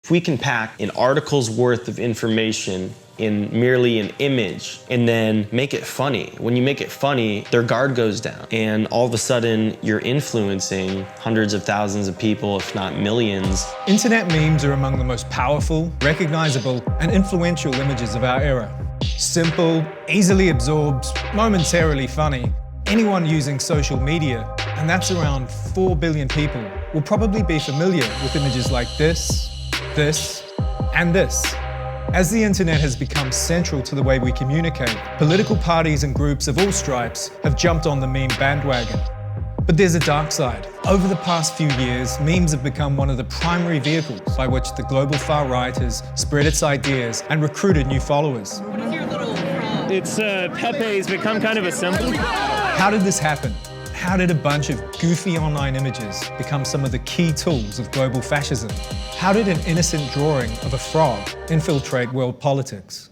If we can pack an article's worth of information in merely an image and then make it funny, when you make it funny, their guard goes down. And all of a sudden, you're influencing hundreds of thousands of people, if not millions. Internet memes are among the most powerful, recognizable, and influential images of our era. Simple, easily absorbed, momentarily funny. Anyone using social media, and that's around 4 billion people, will probably be familiar with images like this, and this. As the internet has become central to the way we communicate, political parties and groups of all stripes have jumped on the meme bandwagon. But there's a dark side. Over the past few years, memes have become one of the primary vehicles by which the global far right has spread its ideas and recruited new followers. What is your little frog? It's Pepe's become kind of a symbol. How did this happen? How did a bunch of goofy online images become some of the key tools of global fascism? How did an innocent drawing of a frog infiltrate world politics?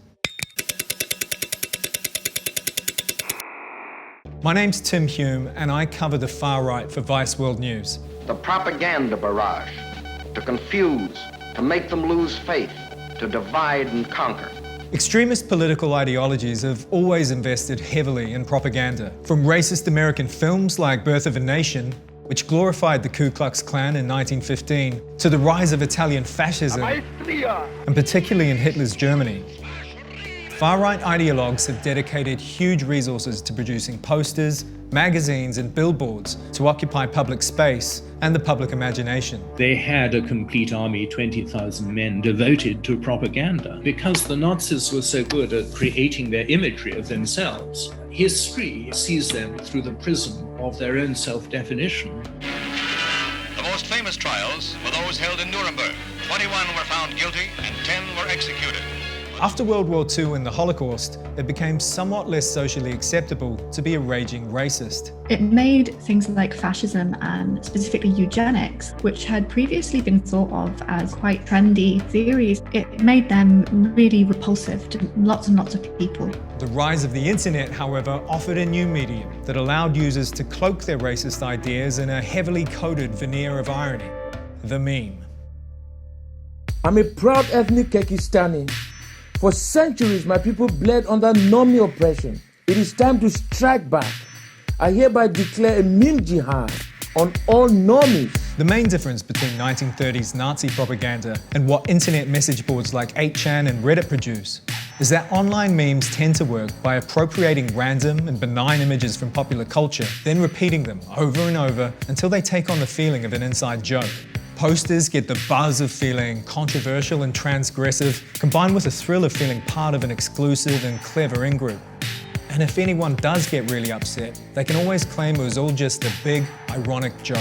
My name's Tim Hume, and I cover the far right for Vice World News. The propaganda barrage, to confuse, to make them lose faith, to divide and conquer. Extremist political ideologies have always invested heavily in propaganda, from racist American films like Birth of a Nation, which glorified the Ku Klux Klan in 1915, to the rise of Italian fascism, and particularly in Hitler's Germany. Far-right ideologues have dedicated huge resources to producing posters, magazines, and billboards to occupy public space and the public imagination. They had a complete army, 20,000 men, devoted to propaganda. Because the Nazis were so good at creating their imagery of themselves, history sees them through the prism of their own self-definition. The most famous trials were those held in Nuremberg. 21 were found guilty and 10 were executed. After World War II and the Holocaust, it became somewhat less socially acceptable to be a raging racist. It made things like fascism and specifically eugenics, which had previously been thought of as quite trendy theories, it made them really repulsive to lots and lots of people. The rise of the internet, however, offered a new medium that allowed users to cloak their racist ideas in a heavily coded veneer of irony, the meme. I'm a proud ethnic Kyrgyzstani. For centuries, my people bled under normie oppression. It is time to strike back. I hereby declare a meme jihad on all normies. The main difference between 1930s Nazi propaganda and what internet message boards like 8chan and Reddit produce is that online memes tend to work by appropriating random and benign images from popular culture, then repeating them over and over until they take on the feeling of an inside joke. Posters get the buzz of feeling controversial and transgressive, combined with the thrill of feeling part of an exclusive and clever in-group. And if anyone does get really upset, they can always claim it was all just a big, ironic joke.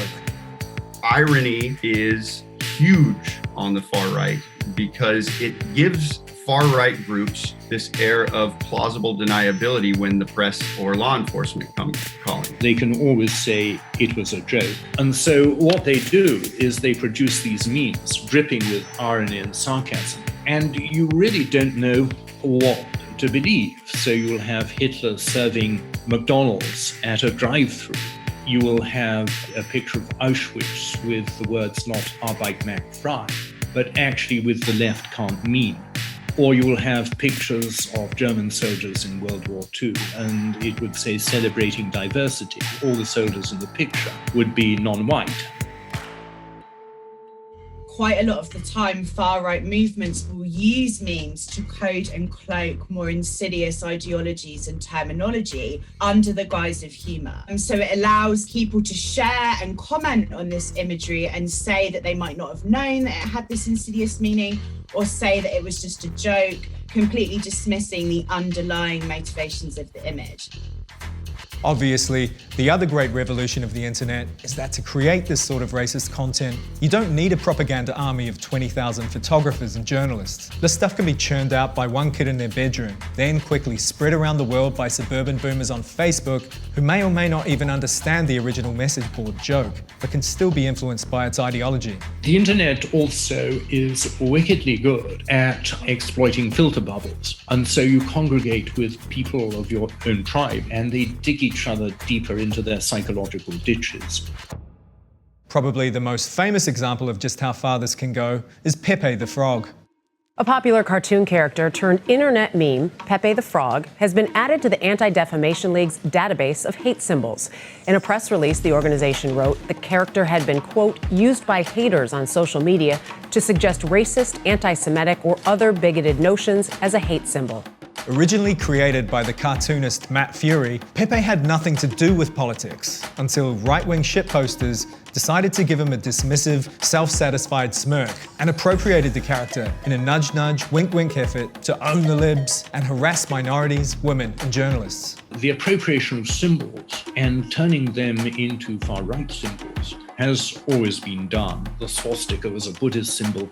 Irony is huge on the far right because it gives far-right groups this air of plausible deniability when the press or law enforcement come calling. They can always say it was a joke. And so what they do is they produce these memes dripping with irony and sarcasm. And you really don't know what to believe. So you'll have Hitler serving McDonald's at a drive-thru. You will have a picture of Auschwitz with the words not Arbeit macht frei, but actually with the left can't mean. Or you will have pictures of German soldiers in World War II, and it would say celebrating diversity. All the soldiers in the picture would be non-white. Quite a lot of the time, far-right movements will use memes to code and cloak more insidious ideologies and terminology under the guise of humour. And so it allows people to share and comment on this imagery and say that they might not have known that it had this insidious meaning, or say that it was just a joke, completely dismissing the underlying motivations of the image. Obviously, the other great revolution of the internet is that to create this sort of racist content, you don't need a propaganda army of 20,000 photographers and journalists. This stuff can be churned out by one kid in their bedroom, then quickly spread around the world by suburban boomers on Facebook who may or may not even understand the original message board joke, but can still be influenced by its ideology. The internet also is wickedly good at exploiting filter bubbles. And so you congregate with people of your own tribe and they dig each other deeper into their psychological ditches. Probably the most famous example of just how far this can go is Pepe the Frog. A popular cartoon character turned internet meme, Pepe the Frog, has been added to the Anti-Defamation League's database of hate symbols. In a press release, the organization wrote the character had been, quote, used by haters on social media to suggest racist, anti-Semitic, or other bigoted notions as a hate symbol. Originally created by the cartoonist Matt Fury, Pepe had nothing to do with politics until right-wing shitposters decided to give him a dismissive, self-satisfied smirk and appropriated the character in a nudge-nudge, wink-wink effort to own the libs and harass minorities, women, and journalists. The appropriation of symbols and turning them into far-right symbols has always been done. The swastika was a Buddhist symbol.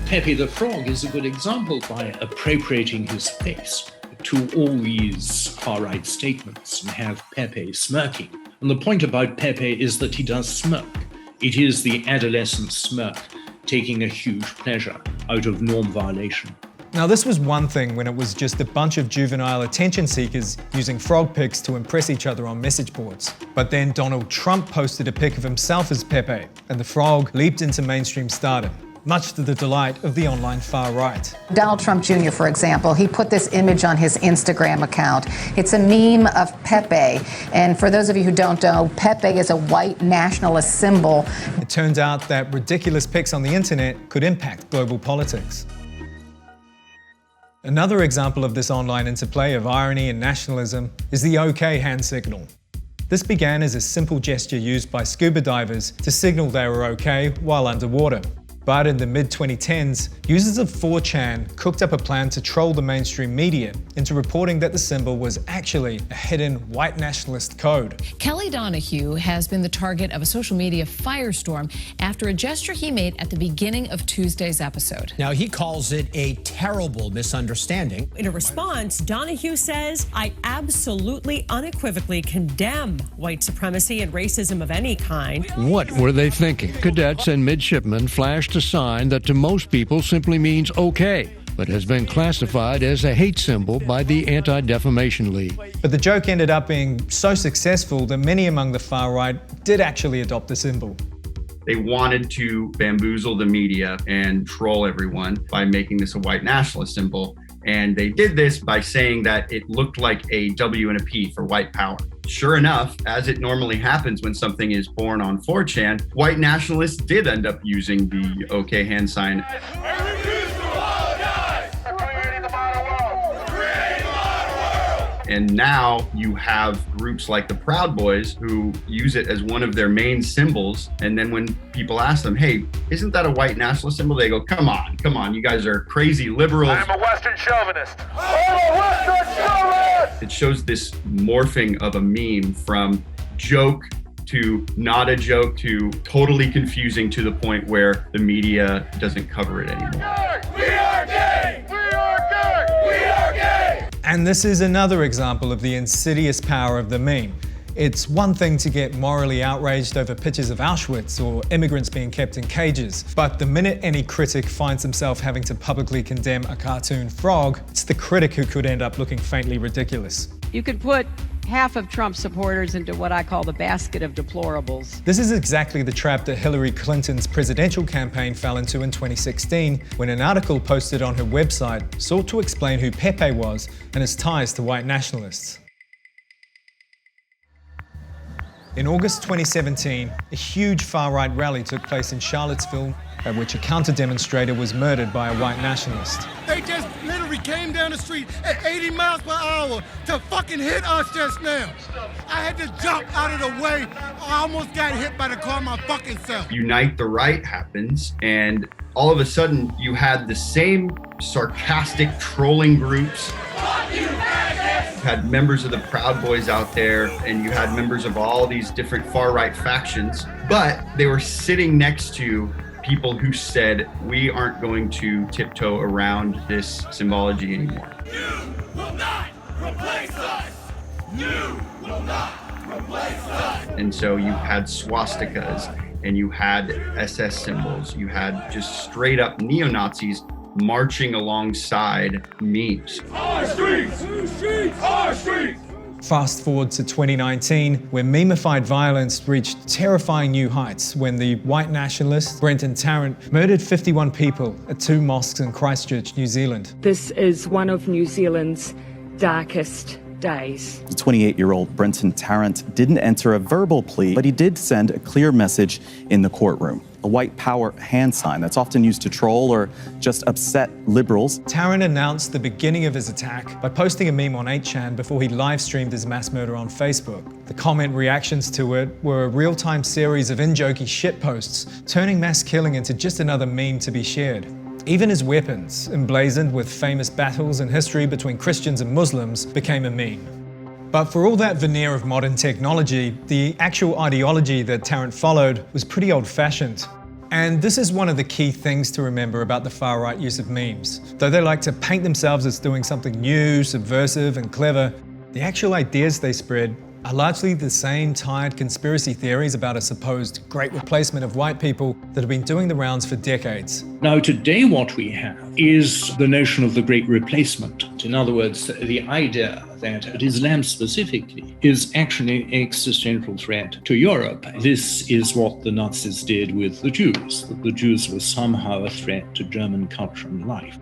Pepe the Frog is a good example by appropriating his face to all these far-right statements and have Pepe smirking. And the point about Pepe is that he does smirk. It is the adolescent smirk, taking a huge pleasure out of norm violation. Now, this was one thing when it was just a bunch of juvenile attention seekers using frog pics to impress each other on message boards. But then Donald Trump posted a pic of himself as Pepe, and the frog leaped into mainstream stardom, much to the delight of the online far right. Donald Trump Jr., for example, he put this image on his Instagram account. It's a meme of Pepe. And for those of you who don't know, Pepe is a white nationalist symbol. It turns out that ridiculous pics on the internet could impact global politics. Another example of this online interplay of irony and nationalism is the OK hand signal. This began as a simple gesture used by scuba divers to signal they were okay while underwater. But in the mid-2010s, users of 4chan cooked up a plan to troll the mainstream media into reporting that the symbol was actually a hidden white nationalist code. Kelly Donahue has been the target of a social media firestorm after a gesture he made at the beginning of Tuesday's episode. Now, he calls it a terrible misunderstanding. In a response, Donahue says, "I absolutely unequivocally condemn white supremacy and racism of any kind." What were they thinking? Cadets and midshipmen flashed a sign that to most people simply means okay, but has been classified as a hate symbol by the Anti-Defamation League. But the joke ended up being so successful that many among the far right did actually adopt the symbol. They wanted to bamboozle the media and troll everyone by making this a white nationalist symbol. And they did this by saying that it looked like a W and a P for white power. Sure enough, as it normally happens when something is born on 4chan, white nationalists did end up using the OK hand sign. And now you have groups like the Proud Boys who use it as one of their main symbols. And then when people ask them, hey, isn't that a white nationalist symbol? They go, come on, you guys are crazy liberals. I'm a Western chauvinist. I'm a Western chauvinist! It shows this morphing of a meme from joke to not a joke to totally confusing to the point where the media doesn't cover it anymore. We are gay! We are gay! We are gay! And this is another example of the insidious power of the meme. It's one thing to get morally outraged over pictures of Auschwitz or immigrants being kept in cages, but the minute any critic finds himself having to publicly condemn a cartoon frog, it's the critic who could end up looking faintly ridiculous. You could put half of Trump's supporters into what I call the basket of deplorables. This is exactly the trap that Hillary Clinton's presidential campaign fell into in 2016, when an article posted on her website sought to explain who Pepe was and his ties to white nationalists. In August 2017, a huge far-right rally took place in Charlottesville, at which a counter-demonstrator was murdered by a white nationalist. They just literally came down the street at 80 miles per hour to fucking hit us just now. I had to jump out of the way. I almost got hit by the car my fucking self. Unite the Right happens, and all of a sudden you had the same sarcastic trolling groups. You had members of the Proud Boys out there, and you had members of all these different far-right factions, but they were sitting next to people who said, we aren't going to tiptoe around this symbology anymore. You will not replace us! You will not replace us! And so you had swastikas, and you had SS symbols, you had just straight up neo-Nazis marching alongside memes. Our streets! Our streets! Fast forward to 2019, where memeified violence reached terrifying new heights when the white nationalist Brenton Tarrant murdered 51 people at 2 mosques in Christchurch, New Zealand. This is one of New Zealand's darkest days. The 28-year-old Brenton Tarrant didn't enter a verbal plea, but he did send a clear message in the courtroom. A white power hand sign that's often used to troll or just upset liberals. Tarrant announced the beginning of his attack by posting a meme on 8chan before he live-streamed his mass murder on Facebook. The comment reactions to it were a real-time series of in-jokey shitposts, turning mass killing into just another meme to be shared. Even his weapons, emblazoned with famous battles in history between Christians and Muslims, became a meme. But for all that veneer of modern technology, the actual ideology that Tarrant followed was pretty old-fashioned. And this is one of the key things to remember about the far-right use of memes. Though they like to paint themselves as doing something new, subversive, and clever, the actual ideas they spread are largely the same tired conspiracy theories about a supposed great replacement of white people that have been doing the rounds for decades. Now, today what we have is the notion of the great replacement. In other words, the idea that Islam specifically is actually an existential threat to Europe. This is what the Nazis did with the Jews, that the Jews were somehow a threat to German culture and life.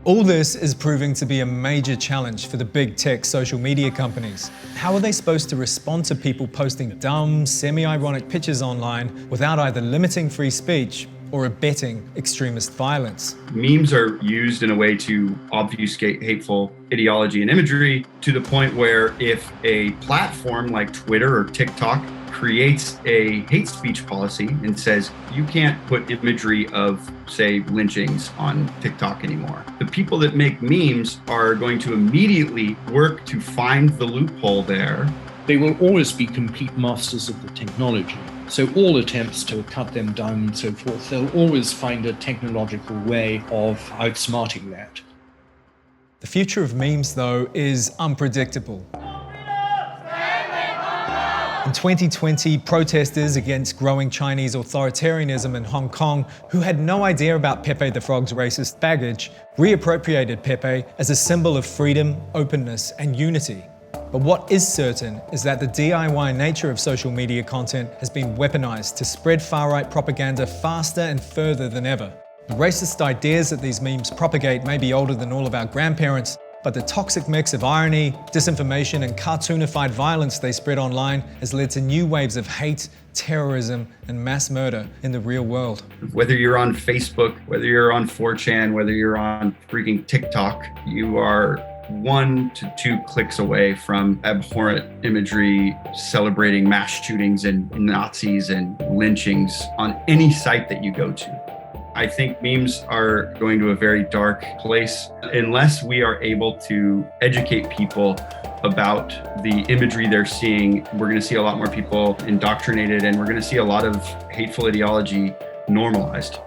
All this is proving to be a major challenge for the big tech social media companies. How are they supposed to respond to people posting dumb, semi-ironic pictures online without either limiting free speech or abetting extremist violence? Memes are used in a way to obfuscate hateful ideology and imagery, to the point where if a platform like Twitter or TikTok creates a hate speech policy and says you can't put imagery of, say, lynchings on TikTok anymore, the people that make memes are going to immediately work to find the loophole there. They will always be complete masters of the technology. So all attempts to cut them down and so forth, they'll always find a technological way of outsmarting that. The future of memes, though, is unpredictable. In 2020, protesters against growing Chinese authoritarianism in Hong Kong, who had no idea about Pepe the Frog's racist baggage, reappropriated Pepe as a symbol of freedom, openness, and unity. But what is certain is that the DIY nature of social media content has been weaponized to spread far-right propaganda faster and further than ever. The racist ideas that these memes propagate may be older than all of our grandparents, but the toxic mix of irony, disinformation, and cartoonified violence they spread online has led to new waves of hate, terrorism, and mass murder in the real world. Whether you're on Facebook, whether you're on 4chan, whether you're on freaking TikTok, you are 1 to 2 clicks away from abhorrent imagery celebrating mass shootings and Nazis and lynchings on any site that you go to. I think memes are going to a very dark place unless we are able to educate people about the imagery they're seeing. We're going to see a lot more people indoctrinated, and we're going to see a lot of hateful ideology normalized.